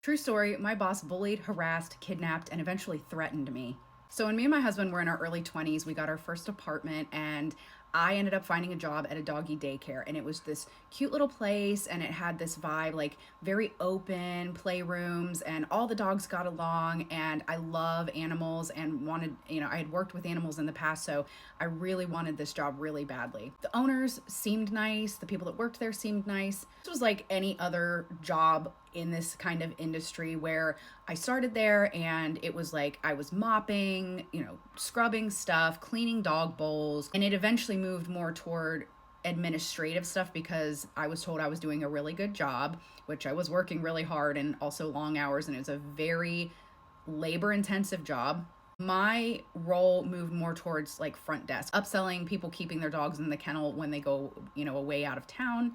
True story, my boss bullied, harassed, kidnapped, and eventually threatened me. So when me and my husband were in our early 20s, we got our first apartment and I ended up finding a job at a doggy daycare, and it was this cute little place and it had this vibe, like very open playrooms, and all the dogs got along, and I love animals and wanted, I had worked with animals in the past, so I really wanted this job really badly. The owners seemed nice, the people that worked there seemed nice. This was like any other job in this kind of industry where I started there and it was like I was mopping, scrubbing stuff, cleaning dog bowls, and it eventually moved more toward administrative stuff because I was told I was doing a really good job, which I was working really hard and also long hours, and it was a very labor intensive job. My role moved more towards like front desk, upselling people, keeping their dogs in the kennel when they go, away out of town,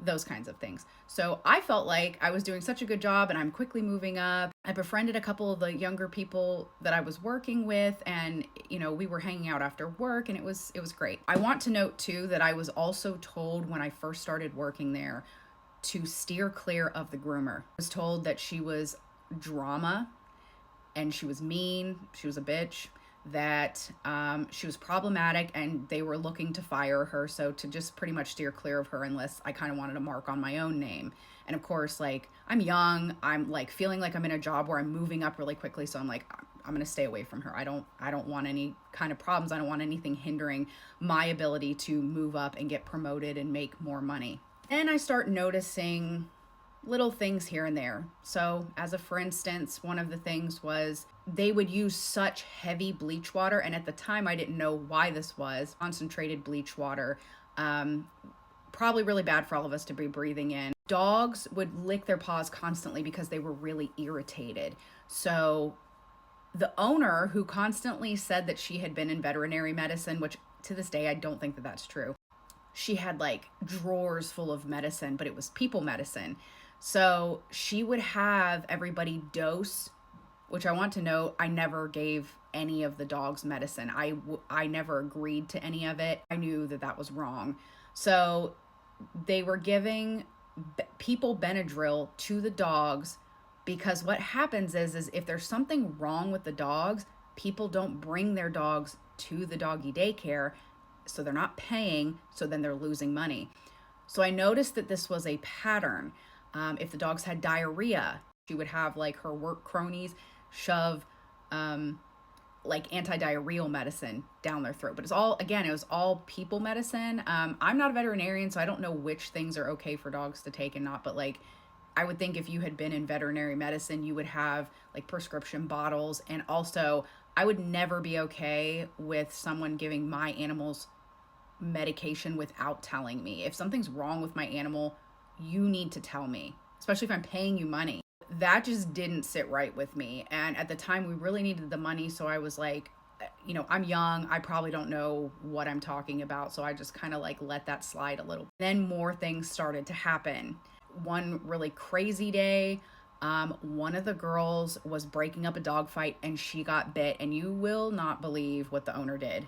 those kinds of things. So I felt like I was doing such a good job and I'm quickly moving up. I befriended a couple of the younger people that I was working with, and we were hanging out after work, and it was great. I want to note too that I was also told when I first started working there to steer clear of the groomer. I was told that she was drama and she was mean, she was a bitch, that she was problematic and they were looking to fire her. So to just pretty much steer clear of her unless I kind of wanted to mark on my own name. And of course, like, I'm young, I'm like feeling like I'm in a job where I'm moving up really quickly. So I'm like, I'm going to stay away from her. I don't want any kind of problems. I don't want anything hindering my ability to move up and get promoted and make more money. And I start noticing little things here and there. So, as a for instance, one of the things was they would use such heavy bleach water, and at the time I didn't know why this was concentrated bleach water. Probably really bad for all of us to be breathing in. Dogs would lick their paws constantly because they were really irritated. So, the owner, who constantly said that she had been in veterinary medicine, which to this day I don't think that that's true, she had like drawers full of medicine, but it was people medicine. So she would have everybody dose, which I want to note, I never gave any of the dogs medicine. I never agreed to any of it. I knew that that was wrong. So they were giving people Benadryl to the dogs because what happens is if there's something wrong with the dogs, people don't bring their dogs to the doggy daycare, so they're not paying, so then they're losing money. So I noticed that this was a pattern. If the dogs had diarrhea, she would have like her work cronies shove like anti-diarrheal medicine down their throat. But it was all people medicine. I'm not a veterinarian, so I don't know which things are okay for dogs to take and not, but like I would think if you had been in veterinary medicine, you would have like prescription bottles. And also, I would never be okay with someone giving my animals medication without telling me. If something's wrong with my animal, you need to tell me, especially if I'm paying you money. That just didn't sit right with me. And at the time, we really needed the money. So I was like, I'm young. I probably don't know what I'm talking about. So I just kind of like let that slide a little. Then more things started to happen. One really crazy day, one of the girls was breaking up a dog fight and she got bit. And you will not believe what the owner did.